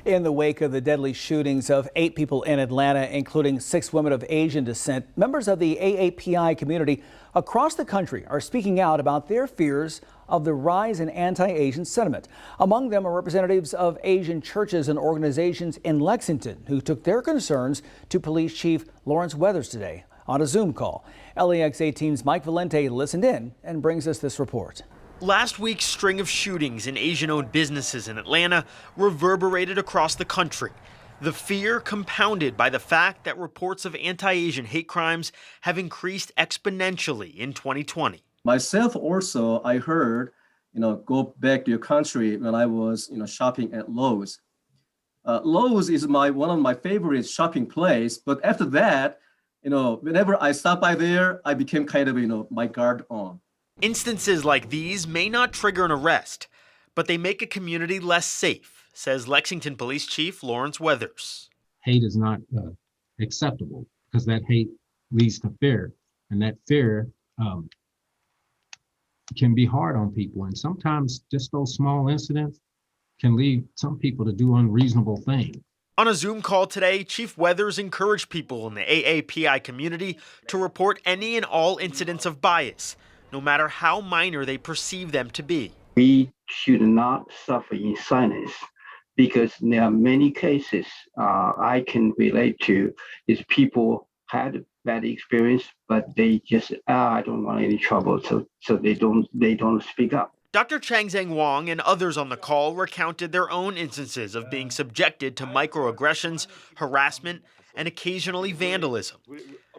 In the wake of the deadly shootings of 8 people in Atlanta, including 6 women of Asian descent, members of the AAPI community across the country are speaking out about their fears of the rise in anti-Asian sentiment. Among them are representatives of Asian churches and organizations in Lexington who took their concerns to Police Chief Lawrence Weathers today on a Zoom call. LEX 18's Mike Valente listened in and brings us this report. Last week's string of shootings in Asian-owned businesses in Atlanta reverberated across the country. The fear compounded by the fact that reports of anti-Asian hate crimes have increased exponentially in 2020. Myself also, I heard, go back to your country when I was, shopping at Lowe's. Lowe's is one of my favorite shopping place, but after that, whenever I stop by there, I became kind of, my guard on. Instances like these may not trigger an arrest, but they make a community less safe, says Lexington Police Chief Lawrence Weathers. Hate is not acceptable because that hate leads to fear, and that fear can be hard on people. And sometimes just those small incidents can lead some people to do unreasonable things. On a Zoom call today, Chief Weathers encouraged people in the AAPI community to report any and all incidents of bias, no matter how minor they perceive them to be. We should not suffer in silence because there are many cases I can relate to is people had a bad experience, but they just, I don't want any trouble, so they don't speak up. Dr. Chang Zhang Wang and others on the call recounted their own instances of being subjected to microaggressions, harassment, and occasionally vandalism.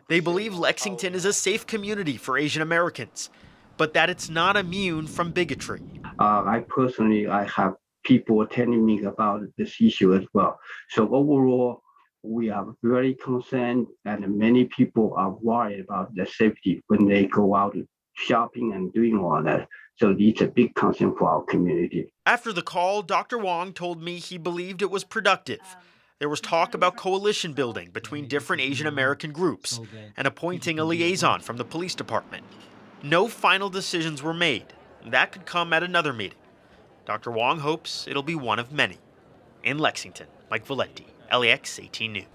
They believe Lexington is a safe community for Asian Americans, but that it's not immune from bigotry. I have people telling me about this issue as well. So overall, we are very concerned and many people are worried about their safety when they go out shopping and doing all that. So it's a big concern for our community. After the call, Dr. Wang told me he believed it was productive. There was talk about coalition building between different Asian American groups and appointing a liaison from the police department. No final decisions were made. That could come at another meeting. Dr. Wang hopes it'll be one of many. In Lexington, Mike Valente, LEX 18 News.